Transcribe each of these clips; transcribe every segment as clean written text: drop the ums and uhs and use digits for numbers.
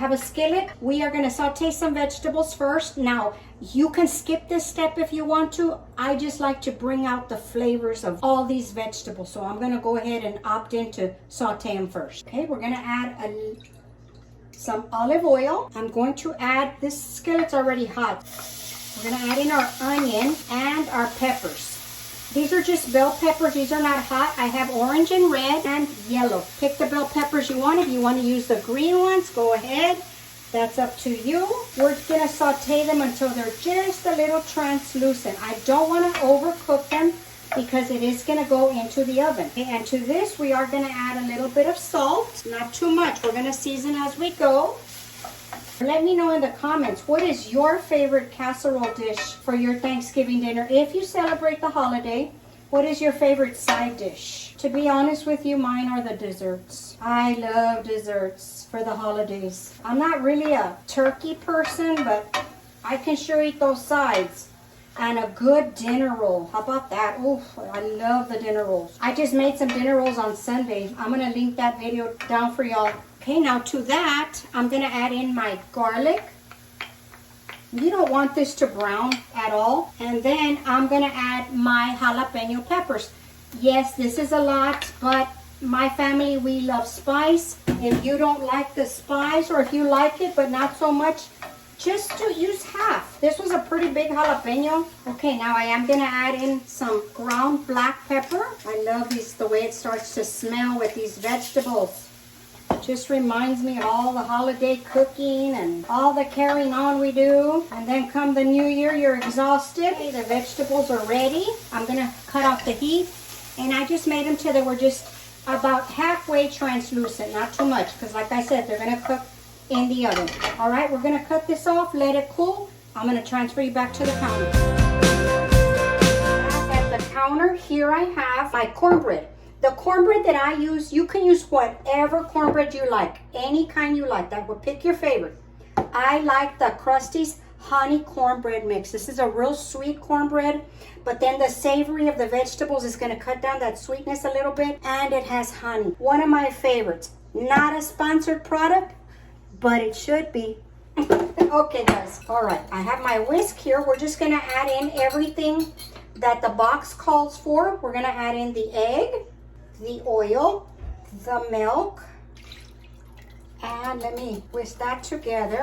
have a skillet. We are gonna saute some vegetables first. Now, you can skip this step if you want to. I just like to bring out the flavors of all these vegetables. So I'm gonna go ahead and opt in to saute them first. Okay, we're gonna add some olive oil. I'm going to add, this skillet's already hot. We're gonna add in our onion and our peppers. These are just bell peppers. These are not hot. I have orange and red and yellow. Pick the bell peppers you want. If you want to use the green ones, go ahead. That's up to you. We're gonna saute them until they're just a little translucent. I don't want to overcook them because it is gonna go into the oven. Okay, and to this, we are gonna add a little bit of salt. Not too much. We're gonna season as we go. Let me know in the comments, what is your favorite casserole dish for your Thanksgiving dinner? If you celebrate the holiday, what is your favorite side dish? To be honest with you, mine are the desserts. I love desserts for the holidays. I'm not really a turkey person, but I can sure eat those sides. And a good dinner roll. How about that? Oh, I love the dinner rolls. I just made some dinner rolls on Sunday. I'm gonna link that video down for y'all. Okay, now to that, I'm gonna add in my garlic. You don't want this to brown at all. And then I'm gonna add my jalapeno peppers. Yes, this is a lot, but my family, we love spice. If you don't like the spice, or if you like it, but not so much, just to use half. This was a pretty big jalapeno. Okay, now I am gonna add in some ground black pepper. I love these, the way it starts to smell with these vegetables. It just reminds me of all the holiday cooking and all the carrying on we do. And then come the new year, you're exhausted. Okay, the vegetables are ready. I'm gonna cut off the heat. And I just made them till they were just about halfway translucent, not too much, because like I said, they're gonna cook in the oven. All right, we're gonna cut this off, let it cool. I'm gonna transfer you back to the counter. At the counter, here I have my cornbread. The cornbread that I use, you can use whatever cornbread you like, any kind you like. That would pick your favorite. I like the Krusty's honey cornbread mix. This is a real sweet cornbread, but then the savory of the vegetables is gonna cut down that sweetness a little bit, and it has honey. One of my favorites. Not a sponsored product, but it should be. Okay, guys. All right, I have my whisk here. We're just gonna add in everything that the box calls for. We're gonna add in the egg, the oil, the milk, and let me whisk that together.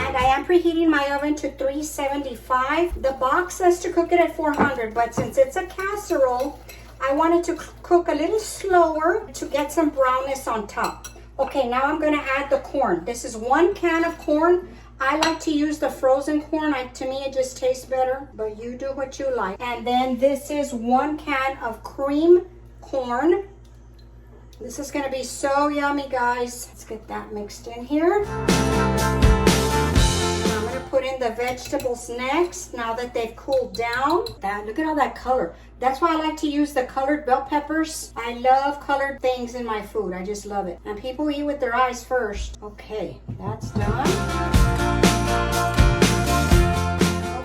And I am preheating my oven to 375. The box says to cook it at 400, but since it's a casserole, I wanted to cook a little slower to get some brownness on top. Okay, now I'm gonna add the corn. This is 1 can of corn. I like to use the frozen corn. To me, it just tastes better, but you do what you like. And then this is 1 can of cream corn. This is gonna be so yummy, guys. Let's get that mixed in here. I'm gonna put in the vegetables next, now that they've cooled down. Look at all that color. That's why I like to use the colored bell peppers. I love colored things in my food. I just love it. And people eat with their eyes first. Okay, that's done.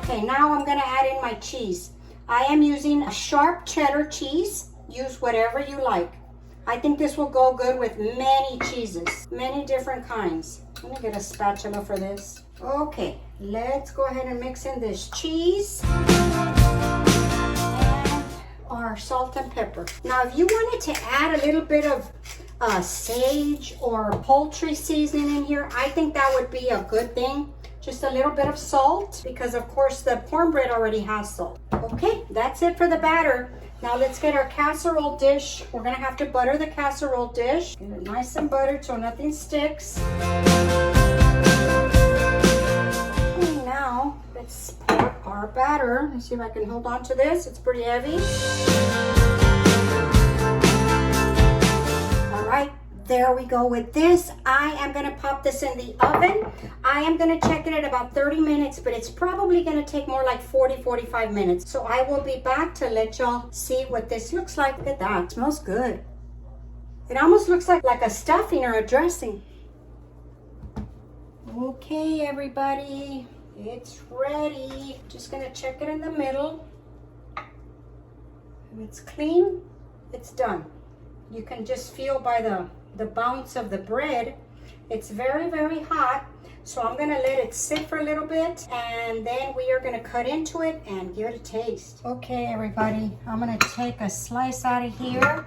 Okay, now I'm gonna add in my cheese. I am using a sharp cheddar cheese. Use whatever you like. I think this will go good with many cheeses, many different kinds. Let me get a spatula for this. Okay, let's go ahead and mix in this cheese. Our salt and pepper. Now, if you wanted to add a little bit of sage or poultry seasoning in here, I think that would be a good thing. Just a little bit of salt, because of course the cornbread already has salt. Okay, that's it for the batter. Now let's get our casserole dish. We're gonna have to butter the casserole dish. Get it nice and buttered so nothing sticks. Okay, now let's pour our batter. Let's see if I can hold on to this. It's pretty heavy. All right, there we go with this. I am gonna pop this in the oven. I am gonna check it at about 30 minutes, but it's probably gonna take more like 40-45 minutes. So I will be back to let y'all see what this looks like. Look at that, it smells good. It almost looks like a stuffing or a dressing. Okay, everybody, it's ready. Just gonna check it in the middle. If it's clean, it's done. You can just feel by the bounce of the bread. It's very, very hot. So I'm gonna let it sit for a little bit and then we are gonna cut into it and give it a taste. Okay, everybody, I'm gonna take a slice out of here.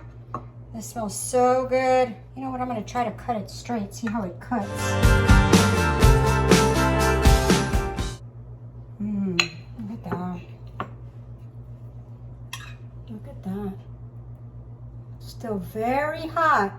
This smells so good. You know what, I'm gonna try to cut it straight, see how it cuts. Look at that. Look at that. Still very hot.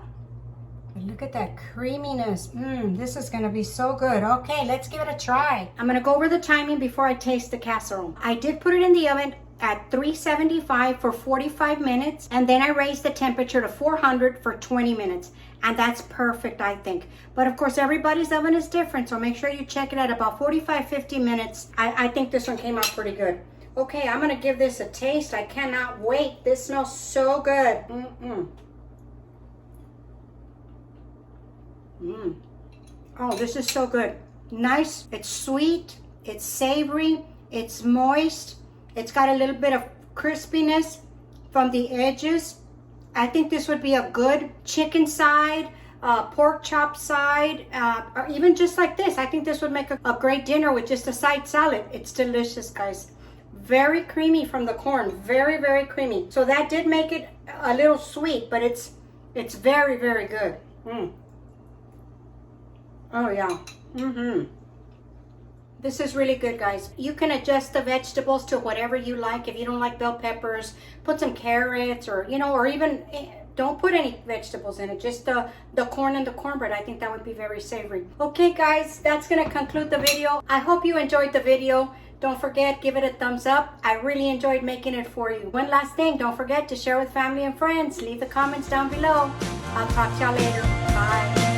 But look at that creaminess. This is gonna be so good. Okay, let's give it a try. I'm gonna go over the timing before I taste the casserole. I did put it in the oven at 375 for 45 minutes, and then I raised the temperature to 400 for 20 minutes. And that's perfect, I think. But of course, everybody's oven is different, so make sure you check it at about 45-50 minutes. I think this one came out pretty good. Okay, I'm gonna give this a taste. I cannot wait. This smells so good. Oh, this is so good. Nice, it's sweet, it's savory, it's moist. It's got a little bit of crispiness from the edges. I think this would be a good chicken side, pork chop side, or even just like this. I think this would make a great dinner with just a side salad. It's delicious, guys. Very creamy from the corn, very, very creamy. So that did make it a little sweet, but it's very, very good. Oh yeah. This is really good, guys. You can adjust the vegetables to whatever you like. If you don't like bell peppers, put some carrots, or or even don't put any vegetables in it. Just the corn and the cornbread. I think that would be very savory. Okay, guys, that's gonna conclude the video. I hope you enjoyed the video. Don't forget, give it a thumbs up. I really enjoyed making it for you. One last thing, don't forget to share with family and friends. Leave the comments down below. I'll talk to y'all later. Bye.